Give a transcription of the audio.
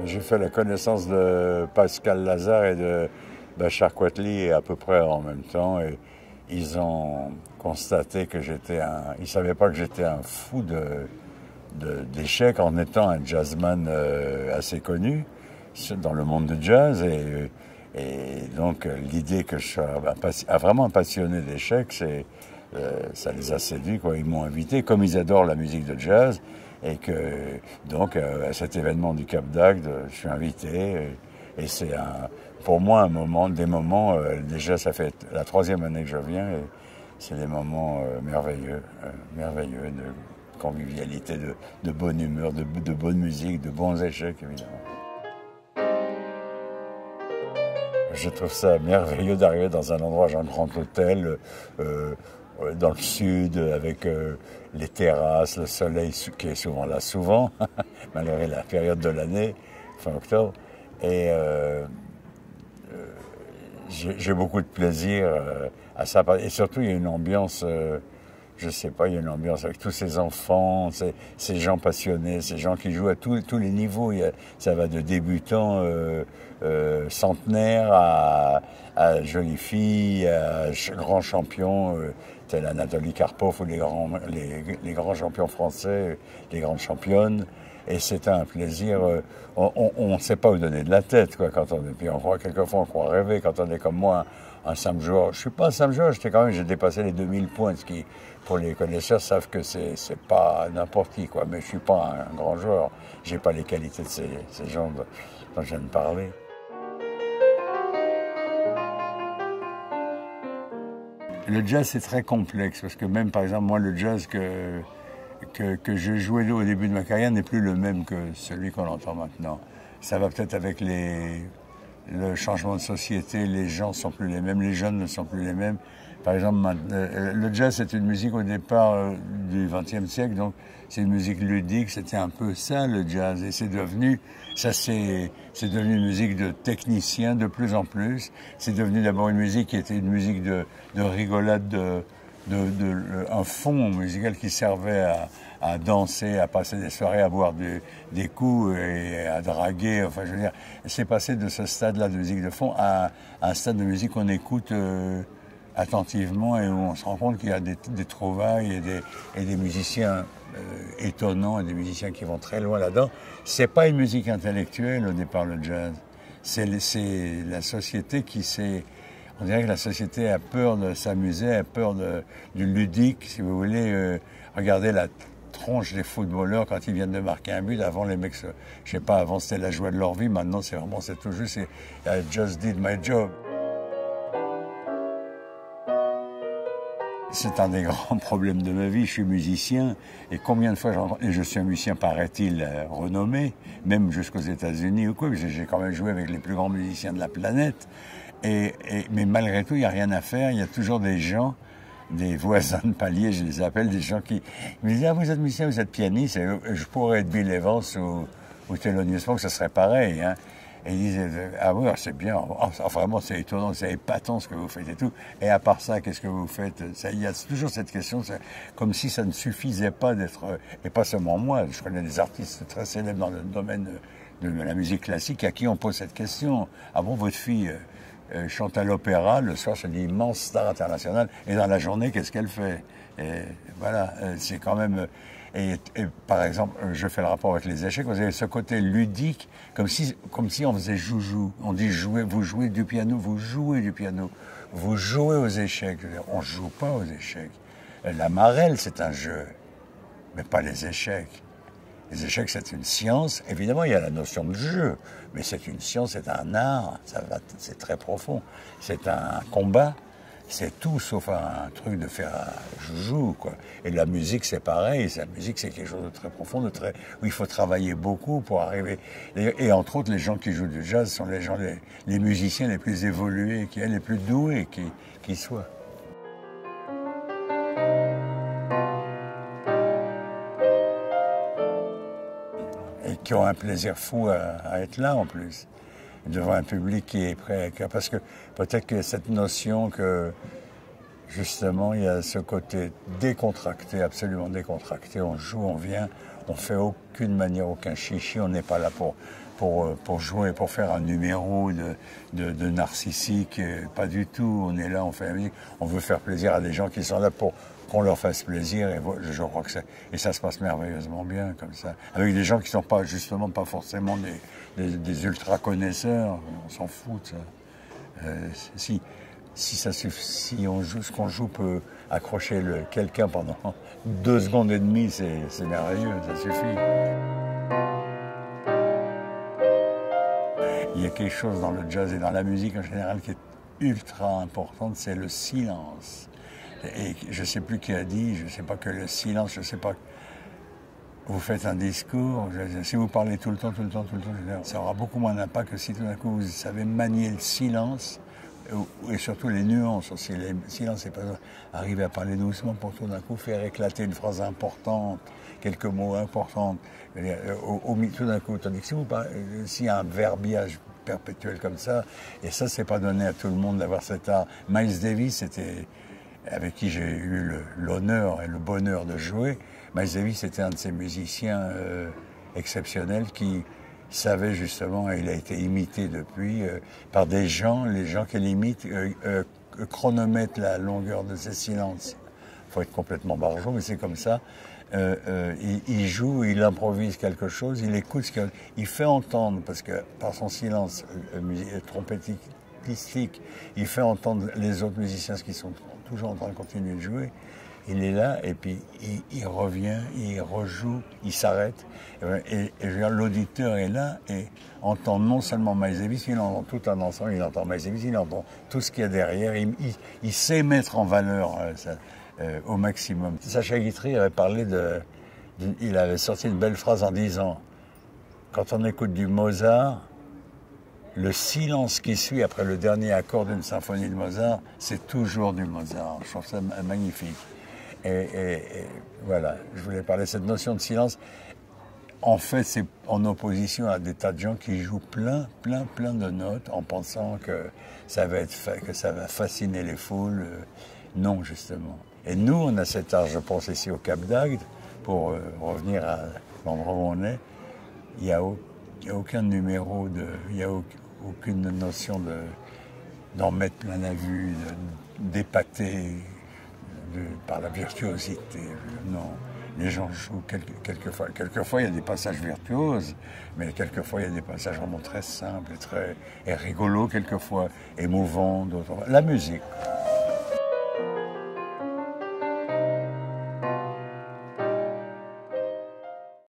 J'ai fait la connaissance de Pascal Lazare et de Bachar Quatli à peu près en même temps. Et ils ont constaté que j'étais un... Ils ne savaient pas que j'étais un fou d'échecs en étant un jazzman assez connu dans le monde du jazz. Et donc l'idée que je sois vraiment un passionné d'échecs, ça les a séduits, quoi. Ils m'ont invité, comme ils adorent la musique de jazz. Et que, donc, à cet événement du Cap d'Agde, je suis invité. Et c'est pour moi des moments, déjà ça fait la 3e année que je viens, et c'est des moments merveilleux, merveilleux de convivialité, de bonne humeur, de bonne musique, de bons échecs, évidemment. Je trouve ça merveilleux d'arriver dans un endroit, genre un grand hôtel, dans le sud, avec les terrasses, le soleil qui est souvent là, malgré la période de l'année, fin octobre. Et j'ai beaucoup de plaisir à ça. Et surtout, il y a une ambiance, je sais pas, il y a une ambiance avec tous ces enfants, ces gens passionnés, ces gens qui jouent à tous les niveaux. Ça va de débutants, centenaires, à jolies filles, à grands champions, tel Anatoly Karpov ou les grands champions français, les grandes championnes. Et c'est un plaisir. On ne sait pas où donner de la tête, quoi, quand on est. Puis quelquefois on croit rêver quand on est comme moi, un simple joueur. Je suis pas un simple joueur, j'ai dépassé les 2000 points, ce qui, pour les connaisseurs, savent que c'est pas n'importe qui, quoi. Mais je suis pas un grand joueur. J'ai pas les qualités de ces gens dont je viens de parler. Le jazz, c'est très complexe, parce que même, par exemple, moi, le jazz que je jouais au début de ma carrière n'est plus le même que celui qu'on entend maintenant. Ça va peut-être avec le changement de société, les gens ne sont plus les mêmes, les jeunes ne sont plus les mêmes. Par exemple, le jazz, c'est une musique au départ du XXe siècle, donc c'est une musique ludique, c'était un peu ça le jazz. Et c'est devenu une musique de technicien de plus en plus. C'est devenu d'abord une musique qui était une musique de rigolade, un fond musical qui servait à danser, à passer des soirées, à boire des coups et à draguer. Enfin, je veux dire, c'est passé de ce stade-là de musique de fond à un stade de musique qu'on écoute attentivement et où on se rend compte qu'il y a des trouvailles et des musiciens étonnants et des musiciens qui vont très loin là-dedans. C'est pas une musique intellectuelle au départ, le jazz. C'est la société qui s'est... On dirait que la société a peur de s'amuser, a peur du ludique, si vous voulez. Regardez la tronche des footballeurs quand ils viennent de marquer un but. Avant, les mecs, je sais pas, avant c'était la joie de leur vie. Maintenant, c'est tout juste, I just did my job. C'est un des grands problèmes de ma vie. Je suis musicien et combien de fois et je suis un musicien, paraît-il, renommé, même jusqu'aux États-Unis ou quoi. J'ai quand même joué avec les plus grands musiciens de la planète. Mais malgré tout, il n'y a rien à faire. Il y a toujours des gens, des voisins de palier, je les appelle, des gens qui me disent « Ah, vous êtes musicien, vous êtes pianiste, et je pourrais être Bill Evans ou Thelonious Monk, ça serait pareil. Hein. » Et ils disaient « Ah oui, c'est bien, vraiment c'est étonnant, c'est épatant ce que vous faites et tout. Et à part ça, qu'est-ce que vous faites ?» Il y a toujours cette question, comme si ça ne suffisait pas d'être... Et pas seulement moi, je connais des artistes très célèbres dans le domaine de la musique classique à qui on pose cette question. « Ah bon, votre fille... chante à l'opéra, le soir c'est une immense star internationale, et dans la journée, qu'est-ce qu'elle fait ?» Et voilà, c'est quand même... Et par exemple, je fais le rapport avec les échecs, vous avez ce côté ludique, comme si on faisait joujou. On dit jouer, vous jouez du piano, vous jouez du piano, vous jouez aux échecs. On ne joue pas aux échecs. La marelle, c'est un jeu, mais pas les échecs. Les échecs, c'est une science. Évidemment, il y a la notion de jeu, mais c'est une science, c'est un art, c'est très profond. C'est un combat, c'est tout sauf un truc de faire joujou, quoi. Et la musique, c'est pareil. La musique, c'est quelque chose de très profond, où il faut travailler beaucoup pour arriver. Et entre autres, les gens qui jouent du jazz sont les musiciens les plus évolués, les plus doués qui soient. Et qui ont un plaisir fou à être là en plus, devant un public qui est prêt. Parce que peut-être que cette notion que justement, il y a ce côté décontracté, absolument décontracté. On joue, on vient, on fait aucune manière, aucun chichi. On n'est pas là pour jouer, pour faire un numéro de narcissique. Pas du tout. On est là, on fait la musique. On veut faire plaisir à des gens qui sont là pour qu'on leur fasse plaisir. Et je crois que ça se passe merveilleusement bien comme ça. Avec des gens qui ne sont pas, justement, pas forcément des ultra connaisseurs. On s'en fout de ça. Si on joue, ce qu'on joue peut accrocher quelqu'un pendant 2 secondes et demie, c'est merveilleux, ça suffit. Il y a quelque chose dans le jazz et dans la musique en général qui est ultra importante, c'est le silence. Et je ne sais plus qui a dit, je ne sais pas que le silence, je ne sais pas. Vous faites un discours, si vous parlez tout le temps, ça aura beaucoup moins d'impact que si tout d'un coup vous savez manier le silence. Et surtout les nuances aussi. Le silence, c'est pas arriver à parler doucement pour tout d'un coup faire éclater une phrase importante, quelques mots importants, tout d'un coup. Tandis que si s'il y a un verbiage perpétuel comme ça, et ça, c'est pas donné à tout le monde d'avoir cet art. Miles Davis, avec qui j'ai eu l'honneur et le bonheur de jouer. Miles Davis était un de ces musiciens exceptionnels qui savait justement, et il a été imité depuis par des gens, les gens qui l'imitent chronomètrent la longueur de ses silences. Il faut être complètement barjot, mais c'est comme ça. Il joue, il improvise quelque chose, il écoute il fait entendre, parce que par son silence trompettistique, il fait entendre les autres musiciens qui sont toujours en train de continuer de jouer. Il est là et puis il revient, il rejoue, il s'arrête. Et l'auditeur est là et entend non seulement Miles Davis, il entend tout un ensemble, il entend Miles Davis, il entend tout ce qu'il y a derrière. Il sait mettre en valeur ça, au maximum. Sacha Guitry avait parlé il avait sorti une belle phrase en disant « Quand on écoute du Mozart, le silence qui suit après le dernier accord d'une symphonie de Mozart, c'est toujours du Mozart. » Je trouve ça magnifique. Et voilà, je voulais parler de cette notion de silence. En fait, c'est en opposition à des tas de gens qui jouent plein de notes en pensant que ça va fasciner les foules. Non, justement. Et nous, on a cet art, je pense, ici au Cap d'Agde, pour revenir à l'endroit où on est. Il n'y a aucun numéro, il n'y a aucune notion d'en mettre plein la vue, d'épater par la virtuosité. Non, les gens jouent quelquefois. Quelquefois, il y a des passages virtuoses, mais quelquefois, il y a des passages vraiment très simples et rigolos, quelquefois émouvants, d'autres. La musique.